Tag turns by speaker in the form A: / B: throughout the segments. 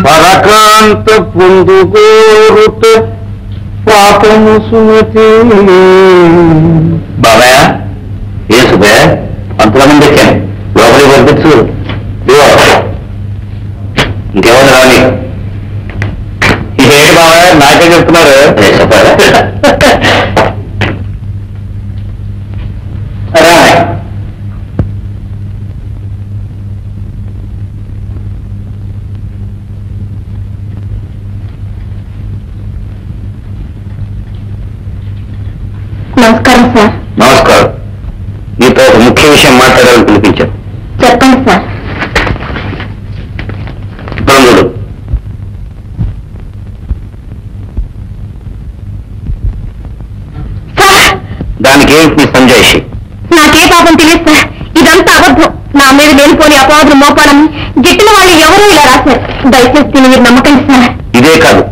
A: పరకాంత పొందుకోరుత పాపము సుమతి. బాబాయ్ ఏ సుబ్బయ్య అంతమంది తెచ్చాను లోపలికి పంపించు. ఇంకెవరు రాని ఇదేంటి బాబాయ్ నాకే చెప్తున్నారు.
B: నమస్కారం సార్.
A: నమస్కారం. మీతో ఒక ముఖ్య విషయం మాట్లాడాలని పిలిపించాను.
B: చెప్పండి సార్.
A: తమ్ముడు దానికి ఏమిటి మీ సంజాయిషి?
B: నాకే పాపం తెలియదు సార్. ఇదంతా అబద్ధం. నా మీద లేనిపోని అపవాదులు మోపాలని గిట్టిన వాళ్ళు ఎవరూ ఇలా రాశారు. దయచేసి దీన్ని మీరు నమ్మకండి సార్.
A: ఇదే కాదు,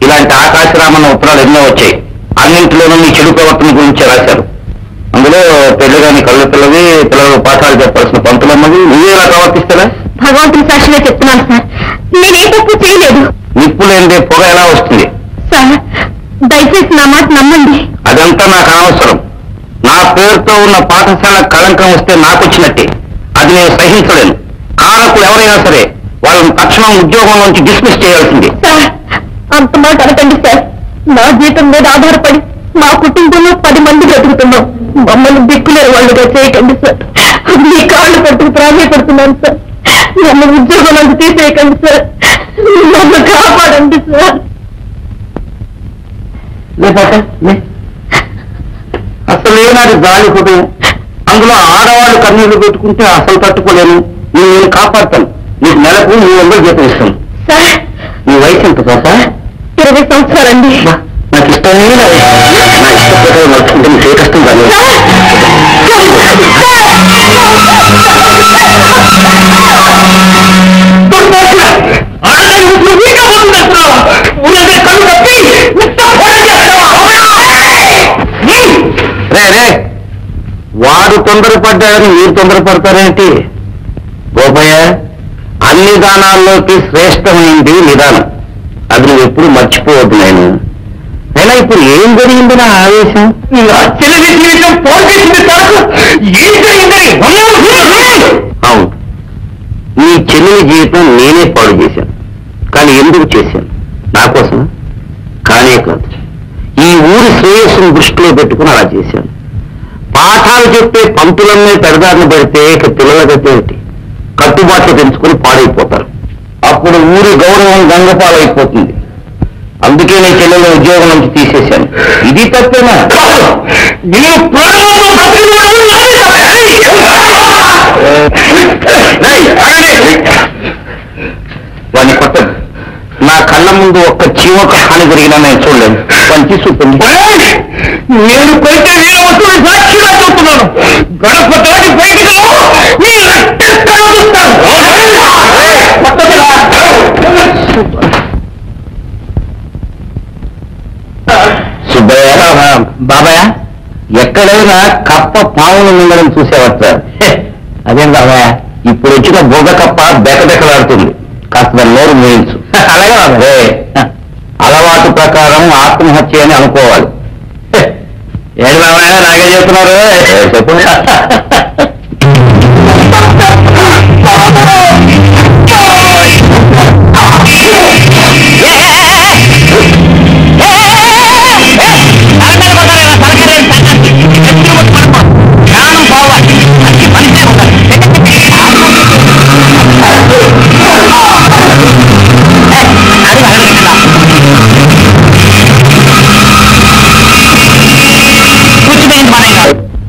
A: ఇలాంటి ఆకాశరామన్న ఉత్తరాలు ఎన్నో వచ్చాయి. అన్నింటిలోనూ మీ చెడు ప్రవర్తన గురించి రాశారు. అందులో పెళ్లిగాని కళ్ళు పిల్లవి, పిల్లలు పాఠాలు చెప్పాల్సిన పంతులన్నది. నువ్వే ఇలా ప్రవర్తిస్తారా?
B: భగవంతుని సాక్షిగా చెప్తున్నాను సార్. నేనే తప్పు చేయలేదు.
A: నిప్పు లేనిదే పొగ ఎలా వస్తుంది?
B: సార్ దయచేసి నా మాట నమ్మండి.
A: అదంతా నాకు అనవసరం. నా పేరుతో ఉన్న పాఠశాల కళంకం వస్తే నాకు వచ్చినట్టే. అది నేను సహించలేను. కారకులు ఎవరైనా సరే వాళ్ళని తక్షణం ఉద్యోగం నుంచి డిస్మిస్ చేయాల్సింది.
B: సార్ అంత మాట అనకండి సార్. నా జీతం మీద ఆధారపడి మా కుటుంబంలో 10 మంది బ్రతుకుతున్నాం. మమ్మల్ని దిక్కులేని వాళ్ళుగా చేయకండి సార్. మీ కాళ్ళు పట్టుకు ప్రాధాయపడుతున్నాను సార్. నన్ను ఉద్యోగం నుంచి తీసేయకండి సార్. నన్ను కాపాడండి సార్.
A: అసలు ఏనాడు గాలి హృదయం. అందులో ఆడవాళ్ళు కన్నీళ్లు పెట్టుకుంటే అసలు తట్టుకోలేను. నేను కాపాడతాను. నీకు నెలకు 300 జీతం ఇస్తాను.
B: సార్
A: నీ వయసు ఎంత పాప?
B: 20 సంవత్సరాలండి.
A: నాకు ఇష్టమే నా ఇష్టపడే నడుచుకుంటే నీకు ఏ కష్టం కాదు. రే వాడు తొందరపడ్డాడని మీరు తొందరపడతారేంటి? గోపయ్య, అన్ని దానాల్లోకి శ్రేష్టమైంది నిదానం. అది నువ్వు ఎప్పుడు మర్చిపోవద్దు. నేను అయినా ఇప్పుడు ఏం జరిగింది నా ఆవేశం? అవును, నీ చెల్లి జీవితం నేనే పాడు చేశాను. కానీ ఎందుకు చేశాను? నా కోసం కానే కాదు, ఈ ఊరి శ్రేయస్సును దృష్టిలో పెట్టుకుని అలా చేశాను. పాఠాలు చెప్పే పంతులన్నీ పెడదారిని పెడితే ఇక పిల్లల గతి కట్టుబాట్లు పెంచుకుని పాడైపోతారు. అప్పుడు ఊరి గౌరవం గంగపాలైపోతుంది. అందుకే నీ చెల్లెల ఉద్యోగం నుంచి తీసేశాను. ఇది తప్పేనా? వాడిని కొట్టదు. నా కళ్ళ ముందు ఒక్క చీమొక్క హాని జరిగినా నేను చూడలేదు. వాడిని తీసుకుంటుంది. నేను కొట్టే సాక్షిగా చెప్తున్నాను. గడప దాటి బయటకు సుబ్బయ్య, బాబాయ్ ఎక్కడైనా కప్ప పావులు మింగడం చూసేవచ్చ? అదేం బాబాయ్, ఇప్పుడు వచ్చిన బొగ కప్ప బెకబెకలాడుతుంది. కాస్త నోరు మూయించు. అలాగే అదే అలవాటు ప్రకారం ఆత్మహత్య అని అనుకోవాలి. ఏంటి బాబాయ్ నాగే చెప్తున్నారు? చెప్పు.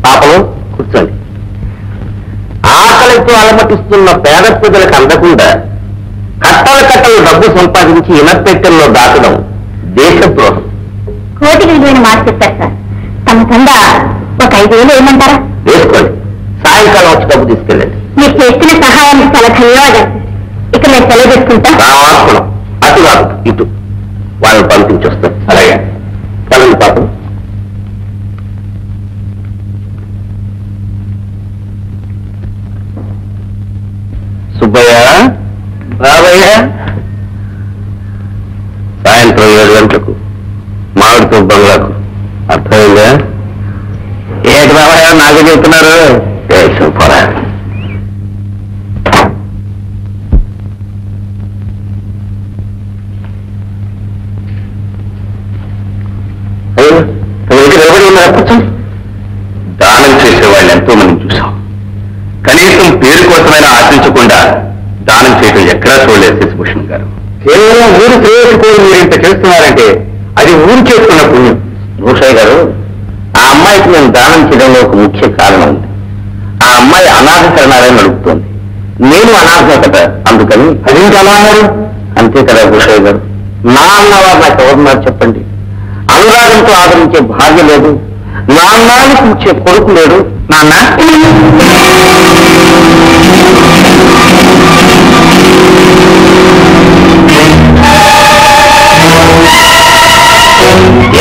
A: పాపలు కూర్చోండి. ఆకలితో అలమటిస్తున్న పేద ప్రజలకు అందకుండా కట్టలు డబ్బు సంపాదించి ఇనపెట్టెల్లో దాటడం దేశద్రోహం.
B: కోటి విలువైన మాట చెప్పారు సార్. తమ కింద ఒక 5,000 ఏమంటారా?
A: వేసుకోండి. సాయంకాలం వచ్చి డబ్బు తీసుకెళ్ళండి.
B: మీరు చేస్తున్న సహాయానికి చాలా ధన్యవాదాలు. ఇక నేను సెలవు తీసుకుంటా.
A: రావాల్సుకున్నాం. అటు కాదు ఇటు వాళ్ళని పంపించొస్తాం. అలాగే కలండి పాపం. సుబ్బయ్య, బాబయ్య, గంటలకు మామిడితో బంగ్లాకు. అర్థమైందా? ఏంటి బాబాయ్ నాకు చెప్తున్నారు? పోరా. దానం చేసేవాళ్ళు ఎంతో మంది చూసాం. కనీసం పేరు కోసమైనా ఆశించకుండా దానం చేయడం ఎక్కడా చూడలేదు శశిభూషణ్ గారు. కేవలం ఊరు శ్రేయస్సుకోని మీరు ఇంత చేస్తున్నారంటే అది ఊరు చేసుకున్న పుణ్యం. భూషయ్య గారు, ఆ అమ్మాయికి నేను దానం చేయడంలో ఒక ముఖ్య కారణం ఉంది. ఆ అమ్మాయి అనాథ శరణాలయం నడుపుతోంది. నేను అనాథ కదా, అందుకని అదేంటి అలా అన్నారు? అంతే కదా భూషయ్య గారు, నా అన్నవారు నాకు ఎవరున్నారు చెప్పండి? అనురాగంతో ఆదరించే భార్య లేదు, నాన్నని కూర్చే కొడుకు లేడు. నాన్న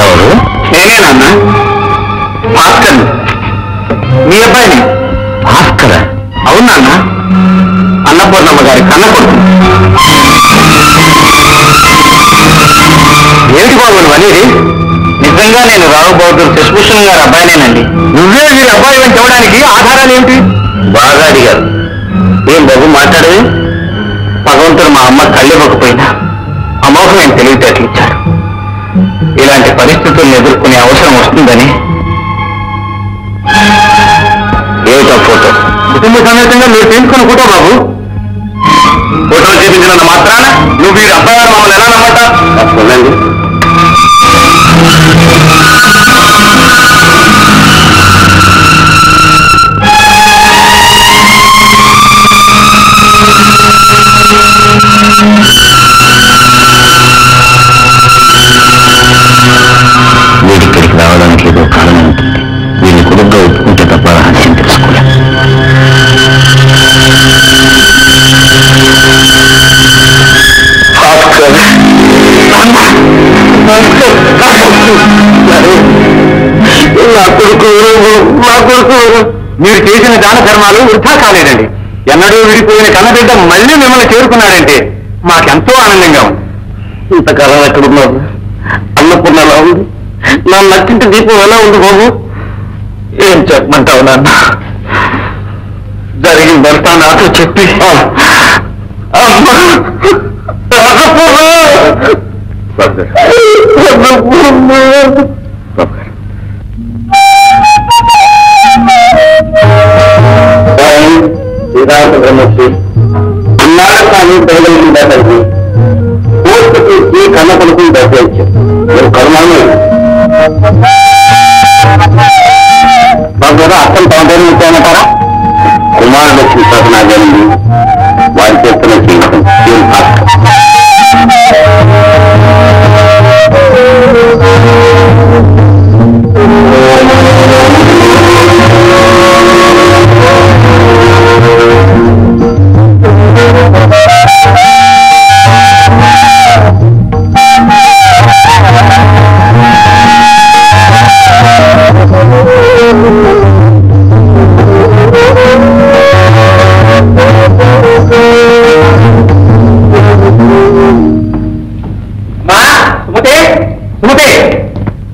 A: ఎవరు? నేనే నాన్న, భాస్కర్. మీ అబ్బాయిని. భాస్కర్? అవును నాన్న, అన్నపూర్ణమ్మ గారి కన్న కొడుకు. ఏమిటి బాబు నువ్వు అనేది? నిజంగా నేను రావు బౌద్ధుడు శశిభూషణ్ గారి అబ్బాయినేనండి. నువ్వే వీరి అబ్బాయి అని చెప్పడానికి ఆధారాలు ఏమిటి? బాగా అడిగారు. ఏం బాబు మాట్లాడేది? భగవంతుడు మా అమ్మ కళ్ళివ్వకపోయినా అమోఘమైన తెలివితేటలు ఇచ్చాడు. ఇలాంటి పరిస్థితులను ఎదుర్కొనే అవసరం వస్తుందని. ఏమిటో ఫోటో? కుటుంబ సమేతంగా మీరు తీసుకున్న ఫోటో బాబు. ఫోటో చూపించినంత మాత్రాన నువ్వు వీరి అబ్బాయి మమ్మల్ని ఎలా నమ్మట? తప్పండి. వీడిక్కడికి రావడానికి ఏదో కారణం ఉంటుంది. వీడిని కొడుకుగా ఒప్పుకుంటే తప్ప రహస్యం తెలుసుకోలే. మీరు చేసిన దాన ధర్మాలు వృధా కాలేదండి. ఎన్నడూ విడిపోయిన కన్నబిడ్డ మళ్ళీ మిమ్మల్ని చేరుకున్నాడంటే మాకెంతో ఆనందంగా ఉంది. ఇంతకాలం ఎక్కడున్నారు? అన్నపూర్ణలా ఉంది. నా నచ్చింటి దీపం ఎలా ఉంది బాబు? ఏం చెప్పమంటావు నాన్న? జరిగిందంతా నాతో చెప్పి శ్రీరామచంద్రమూర్తి అన్నాడు కానీ ప్రజల కలిగి కోర్టుకి ఈ కన్న కొడుకుని దర్శించారు. మీరు కరుణాన్ని బాబు అర్థం తొందరగా ఇచ్చానంటారా? కుమారుడు వచ్చిన తర్వాత నాగేనండి వారి చేస్తున్న జీవితం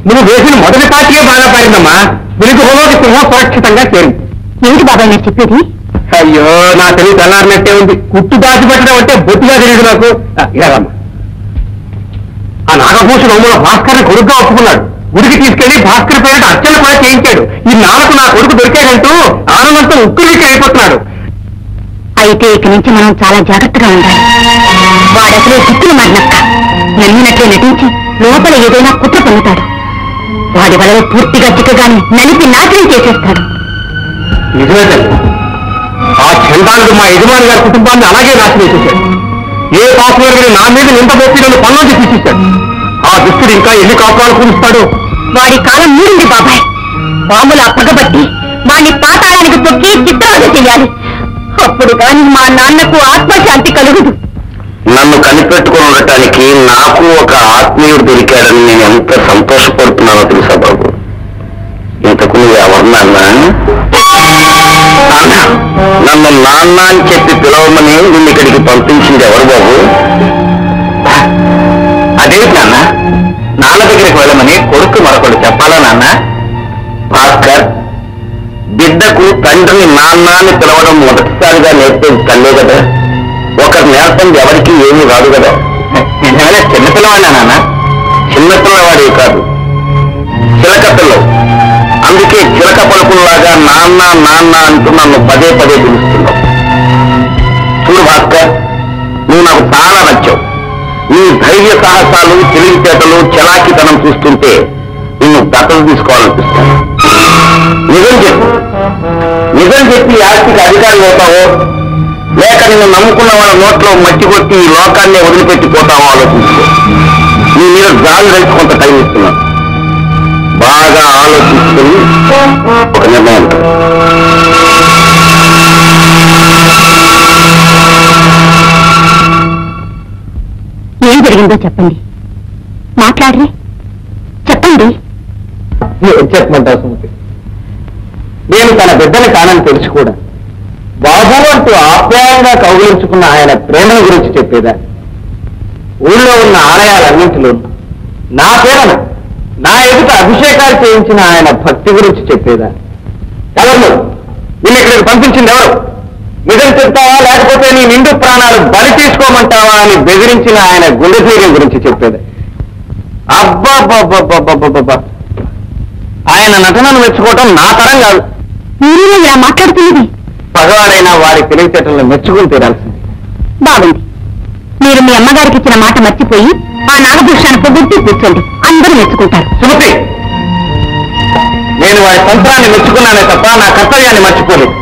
A: నువ్వు వేసిన మొదటి పార్టీయే బాగా పాడిందమ్మా. వీరికి హోమోకి సింహం సురక్షితంగా చేరింది.
B: ఏంటి బాబాయ్ మీరు చెప్పేది?
A: అయ్యో నా తెలివి తెల్లారినట్టే ఉంది. కుట్టు దాచిపెట్టడం అంటే బొత్తిగా తెలియదు నాకు. ఇలాగమ్మా, ఆ నాగభూషణ హోమంలో భాస్కర్ని కొడుకుగా ఒప్పుకున్నాడు. గుడికి తీసుకెళ్లి భాస్కర్ పేరిట అర్చన కూడా చేయించాడు. ఈ నాలకు నా కొడుకు దొరికాడంటూ ఆనందంతో ఉక్కిరికి అయిపోతున్నాడు.
B: అయితే ఇక నుంచి మనం చాలా జాగ్రత్తగా ఉండాలి. వాడసలే చిక్కులు మారినక్క నమ్మినట్లే నటించి లోపల ఏదైనా కుట్ర పొందుతాడు. వాడి వల్ల పూర్తిగా చిక్కగానే నలిపి నాశనం చేసేస్తాడు.
A: నిజమే తల్లి, ఆ చండాలుడు మా యజమాని గారి కుటుంబాన్ని అలాగే నాశనం చేశాడు. ఏ పాపని నా మీద నింద మోపి నన్ను పనులు తీసేశాడు. ఆ దుష్టుడు ఇంకా ఎన్ని కాపురాలు కూలుస్తాడు?
B: వాడి కాలం మీరింది బాబాయ్. పాములా పగబట్టి వాడిని పాతాళానికి తొక్కి చిత్రవద చెయ్యాలి. అప్పుడు కానీ మా నాన్నకు ఆత్మశాంతి కలుగుదు.
A: నన్ను కనిపెట్టుకుని ఉండటానికి నాకు ఒక ఆత్మీయుడు దొరికాడని నేను ఎంత సంతోషపడుతున్నానో తెలుసా బాబు. ఇంతకు నువ్వు ఎవరు నాన్న? నన్ను నాన్న అని చెప్పి పిలవమని నిన్ను ఇక్కడికి పంపించింది ఎవరు బాబు? అదేంటి నాన్న? తండ్రిని నాన్న అని పిలవడం మొదటిసారిగా నేర్పేది తల్లే కదా. ఒకరు నేర్పంది ఎవరికి ఏమీ రాదు కదా. నేనేమైనా చిన్నపిల్లవాడినా నాన్న? చిన్నపిల్లవాడే కాదు, చిలక పిల్లవు. అందుకే చిలక పలుకుల్లాగా నాన్న నాన్న అంటూ నన్ను పదే పదే పిలుస్తున్నావు. చూడు భాస్కర్, నువ్వు నాకు చాలా నచ్చావు. నీ ధైర్య సాహసాలు, తెలివితేటలు, చలాకితనం చూస్తుంటే నిన్ను దత్తత తీసుకోవాలనిపిస్తాను. నిజం చెప్పి ఆస్తికి అధికారి అవుతావో, లేక నిన్ను నమ్ముకున్న వాళ్ళ నోట్లో మట్టి కొట్టి ఈ లోకాన్ని వదిలిపెట్టిపోతావో ఆలోచించుకో. నీ మీద జాలి రైతు కొంత టైం ఇస్తున్నాను. బాగా ఆలోచించుకుని ఒక నిర్ణయం.
B: ఏం జరిగిందో చెప్పండి. మాట్లాడరే, చెప్పండి.
A: చెప్పమంటావు సుమతి? నేను తన బిడ్డని కానని తెలిసి కూడా బాబు అంటూ ఆప్యాయంగా కౌగిలించుకున్న ఆయన ప్రేమల గురించి చెప్పేదా? ఊళ్ళో ఉన్న ఆలయాలన్నింటిలో నా పేరున నా ఎదుట అభిషేకాలు చేయించిన ఆయన భక్తి గురించి చెప్పేదా? ఎవరు నిన్ను ఇక్కడికి పంపించింది ఎవరు? నిజం చెప్తావా, లేకపోతే నీ నిండు ప్రాణాలు బలి తీసుకోమంటావా అని బెదిరించిన ఆయన గుండె ధైర్యం గురించి చెప్పేది. అబ్బా, ఆయన నటనను మెచ్చుకోవటం నా తరం కాదు.
B: మీరు ఇలా మాట్లాడుతున్నది?
A: పగవాడైనా వారి తెలివితేటలను మెచ్చుకుని తీరాల్సింది.
B: బాగుంది. మీరు మీ అమ్మగారికి ఇచ్చిన మాట మర్చిపోయి ఆ నాగభూషాన్ని పొగుట్టి కూర్చోండి, అందరూ మెచ్చుకుంటారు.
A: సుమతి, నేను వారి సంతానాన్ని మెచ్చుకున్నానే తప్ప నా కర్తవ్యాన్ని మర్చిపోలేదు.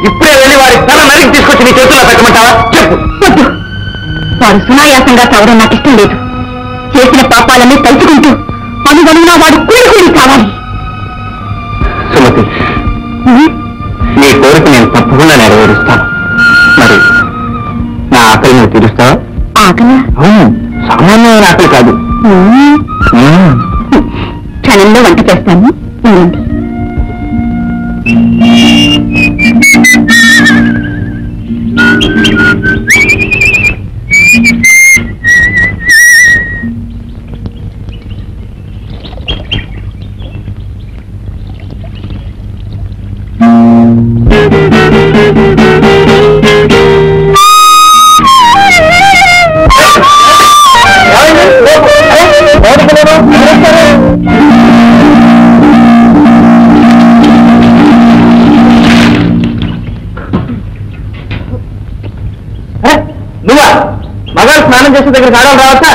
A: ఇప్పుడే వెళ్ళి వారి తల నరికి తీసుకొచ్చి నీ చేతుల్లో పెట్టమంటావా? చెప్పు.
B: వద్దు, వారు సునాయాసంగా చావడం నాకు ఇష్టం లేదు. చేసిన పాపాలన్నీ తలుచుకుంటూ అనుగణంగా వాడు కూలి కావాలి.
A: సుమతి, నీ కోరిక నేను తప్పకుండా నెరవేరుస్తాను. మరి నా ఆకలి నువ్వు తీరుస్తావా?
B: ఆకలి?
A: అవును, సామాన్యమైన ఆకలి కాదు.
B: క్షణంలో వంట చేస్తాను. ఉండండి.
A: నువ్వా? మగారు స్నానం చేసే దగ్గర ఆడవాళ్ళు రావచ్చా?